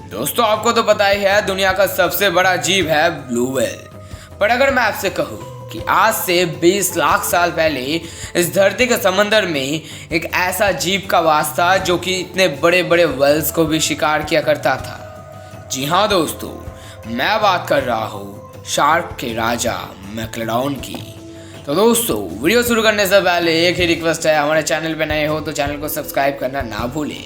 दोस्तों आपको तो पता ही है दुनिया का सबसे बड़ा जीव है ब्लू व्हेल। पर अगर मैं आपसे कहूँ कि आज से 20 लाख साल पहले इस धरती के समंदर में एक ऐसा जीव का वास था जो कि इतने बड़े बड़े व्हेल्स को भी शिकार किया करता था। जी हाँ दोस्तों, मैं बात कर रहा हूँ शार्क के राजा मैक्लोडॉन की। तो दोस्तों वीडियो शुरू करने से पहले एक ही रिक्वेस्ट है, हमारे चैनल पे नए हो तो चैनल को सब्सक्राइब करना ना भूलें।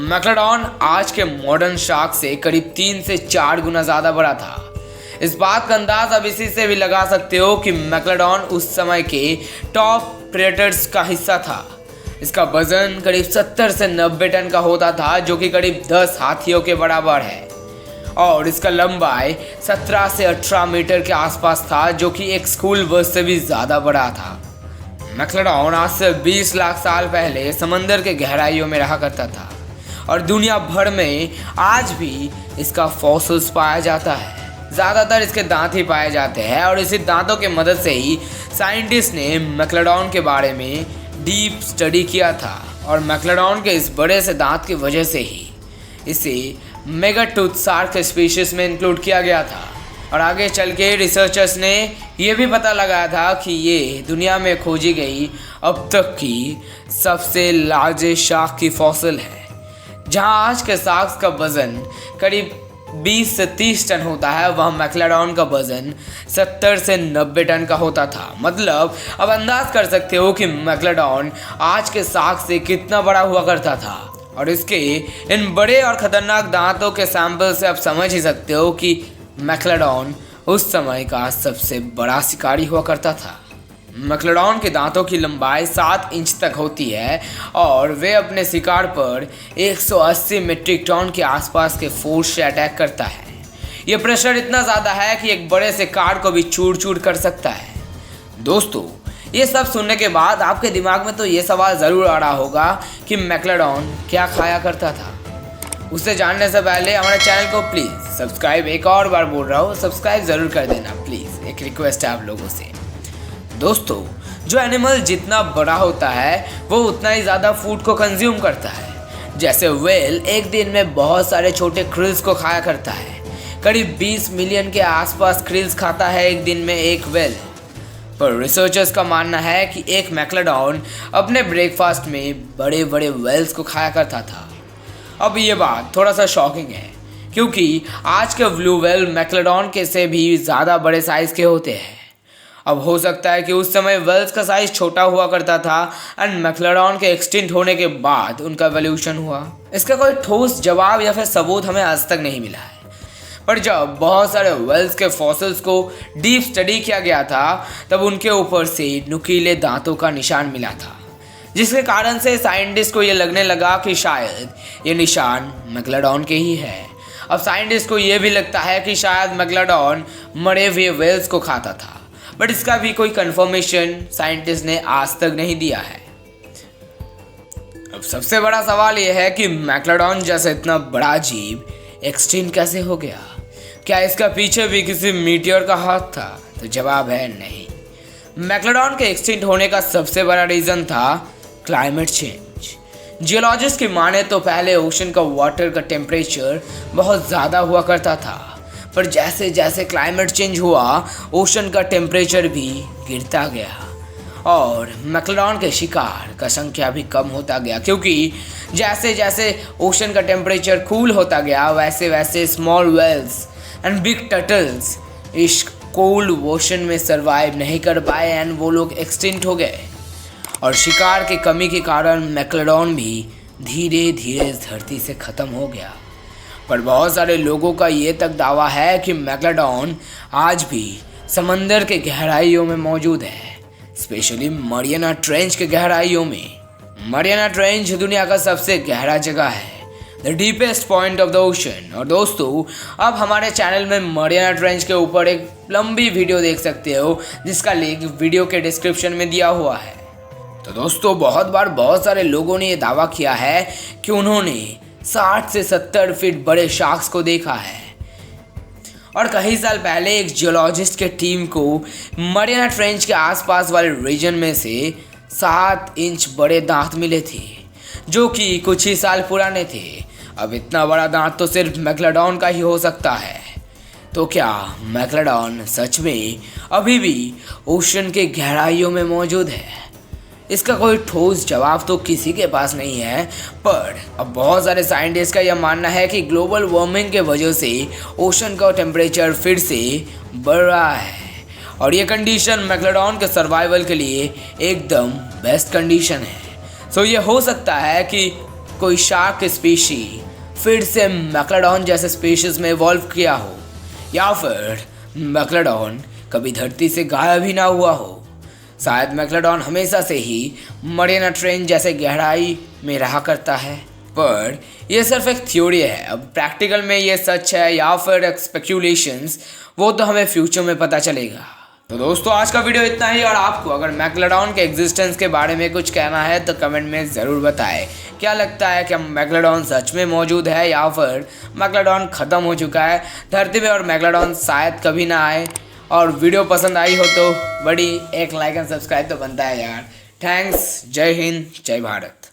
मैक्लोडॉन आज के मॉडर्न शार्क से करीब 3 से 4 गुना ज़्यादा बड़ा था। इस बात का अंदाज अब इसी से भी लगा सकते हो कि मैक्लोडॉन उस समय के टॉप प्रेडेटर्स का हिस्सा था। इसका वजन करीब 70 से 90 टन का होता था, जो कि करीब 10 हाथियों के बराबर है, और इसका लंबाई 17 से 18 मीटर के आसपास था, जो कि एक स्कूल बस से भी ज़्यादा बड़ा था। मैक्लोडॉन आज से 20 लाख साल पहले समंदर के गहराइयों में रहा करता था और दुनिया भर में आज भी इसका फॉसिल्स पाया जाता है। ज़्यादातर इसके दांत ही पाए जाते हैं और इसी दांतों की मदद से ही साइंटिस्ट ने मैक्लोडॉन के बारे में डीप स्टडी किया था, और मैक्लोडॉन के इस बड़े से दांत की वजह से ही इसे मेगाटूथ शार्क स्पीशीज में इंक्लूड किया गया था। और आगे चल के रिसर्चर्स ने ये भी पता लगाया था कि ये दुनिया में खोजी गई अब तक की सबसे लार्जेस्ट शार्क की फॉसिल है। जहां आज के शार्क्स का वजन करीब 20 से 30 टन होता है, वह मैक्लोडॉन का वजन 70 से 90 टन का होता था। मतलब अब अंदाज कर सकते हो कि मैक्लोडॉन आज के शार्क से कितना बड़ा हुआ करता था, और इसके इन बड़े और खतरनाक दांतों के सैंपल से आप समझ ही सकते हो कि मैक्लोडॉन उस समय का सबसे बड़ा शिकारी हुआ करता था। मैक्लोडॉन के दांतों की लंबाई 7 इंच तक होती है और वे अपने शिकार पर 180 मीट्रिक टन के आसपास के फोर्स से अटैक करता है। यह प्रेशर इतना ज़्यादा है कि एक बड़े से कार को भी चूर चूर कर सकता है। दोस्तों ये सब सुनने के बाद आपके दिमाग में तो ये सवाल ज़रूर आ रहा होगा कि मैक्लोडॉन क्या खाया करता था। उसे जानने से पहले हमारे चैनल को प्लीज़ सब्सक्राइब, एक और बार बोल रहा हूँ, सब्सक्राइब ज़रूर कर देना प्लीज़, एक रिक्वेस्ट है आप लोगों से। दोस्तों जो एनिमल जितना बड़ा होता है वो उतना ही ज़्यादा फूड को कंज्यूम करता है। जैसे व्हेल एक दिन में बहुत सारे छोटे क्रिल्स को खाया करता है। करीब 20 मिलियन के आसपास क्रिल्स खाता है एक दिन में एक व्हेल। पर रिसर्चर्स का मानना है कि एक मैक्लोडॉन अपने ब्रेकफास्ट में बड़े बड़े व्हेल्स को खाया करता था। अब ये बात थोड़ा सा शॉकिंग है, क्योंकि आज के ब्लू व्हेल मैक्लोडॉन के से भी ज़्यादा बड़े साइज़ के होते हैं। अब हो सकता है कि उस समय व्हेल्स का साइज छोटा हुआ करता था एंड मैक्लोडॉन के एक्सटिंक्ट होने के बाद उनका एवोल्यूशन हुआ। इसका कोई ठोस जवाब या फिर सबूत हमें आज तक नहीं मिला है। पर जब बहुत सारे व्हेल्स के फॉसिल्स को डीप स्टडी किया गया था तब उनके ऊपर से नुकीले दांतों का निशान मिला था, जिसके कारण से साइंटिस्ट को ये लगने लगा कि शायद ये निशान मैक्लोडॉन के ही है। अब साइंटिस्ट को ये भी लगता है कि शायद मैक्लोडॉन मरे हुए व्हेल्स को खाता था, बट इसका भी कोई कंफर्मेशन साइंटिस्ट ने आज तक नहीं दिया है। अब सबसे बड़ा सवाल यह है कि मैक्लोडॉन जैसा इतना बड़ा जीव एक्सटिंक्ट कैसे हो गया? क्या इसका पीछे भी किसी मीटियोर का हाथ था? तो जवाब है नहीं। मैक्लोडॉन के एक्सटिंक्ट होने का सबसे बड़ा रीज़न था क्लाइमेट चेंज। जियोलॉजिस्ट की माने तो पहले ओशन का वाटर का टेम्परेचर बहुत ज़्यादा हुआ करता था, पर जैसे जैसे क्लाइमेट चेंज हुआ ओशन का टेम्परेचर भी गिरता गया और मैक्लोडॉन के शिकार का संख्या भी कम होता गया, क्योंकि जैसे जैसे ओशन का टेम्परेचर कूल होता गया वैसे वैसे small whales and big turtles इस कोल्ड ओशन में सरवाइव नहीं कर पाए एंड वो लोग एक्सटिंक्ट हो गए। और शिकार की कमी के कारण मैक्लोडॉन भी धीरे धीरे इस धरती से ख़त्म हो गया। पर बहुत सारे लोगों का ये तक दावा है कि मैक्लोडॉन आज भी समंदर के गहराइयों में मौजूद है, स्पेशली मरियाना ट्रेंच के गहराइयों में। मरियाना ट्रेंच दुनिया का सबसे गहरा जगह है, the deepest point of the ocean. और दोस्तों अब हमारे चैनल में मरियाना ट्रेंच के ऊपर एक लंबी वीडियो देख सकते हो, जिसका लिंक वीडियो के डिस्क्रिप्शन में दिया हुआ है। तो दोस्तों बहुत बार बहुत सारे लोगों ने ये दावा किया है कि उन्होंने 60 से 70 फीट बड़े शार्क्स को देखा है, और कई साल पहले एक जियोलॉजिस्ट के टीम को मरियाना ट्रेंच के आसपास वाले रीजन में से 7 इंच बड़े दांत मिले थे, जो कि कुछ ही साल पुराने थे। अब इतना बड़ा दांत तो सिर्फ मेगलोडॉन का ही हो सकता है। तो क्या मेगलोडॉन सच में अभी भी ओशन के गहराइयों में मौजूद है? इसका कोई ठोस जवाब तो किसी के पास नहीं है, पर अब बहुत सारे साइंटिस्ट का यह मानना है कि ग्लोबल वार्मिंग के वजह से ओशन का टेम्परेचर फिर से बढ़ रहा है और ये कंडीशन मेगलोडॉन के सर्वाइवल के लिए एकदम बेस्ट कंडीशन है। सो ये हो सकता है कि कोई शार्क स्पीशी फिर से मेगलोडॉन जैसे स्पीशीज में इवॉल्व किया हो, या फिर मेगलोडॉन कभी धरती से गायब ही ना हुआ हो। शायद मेगलोडॉन हमेशा से ही मरीना ट्रेंच जैसे गहराई में रहा करता है, पर यह सिर्फ एक थ्योरी है। अब प्रैक्टिकल में ये सच है या फिर स्पेक्यूलेशंस, वो तो हमें फ्यूचर में पता चलेगा। तो दोस्तों आज का वीडियो इतना ही, और आपको अगर मेगलोडॉन के एग्जिस्टेंस के बारे में कुछ कहना है तो कमेंट में ज़रूर बताएं। क्या लगता है कि मेगलोडॉन सच में मौजूद है या फिर मेगलोडॉन ख़त्म हो चुका है धरती पे और मेगलोडॉन शायद कभी ना आए? और वीडियो पसंद आई हो तो बड़ी एक लाइक एंड सब्सक्राइब तो बनता है यार। थैंक्स, जय हिंद, जय भारत।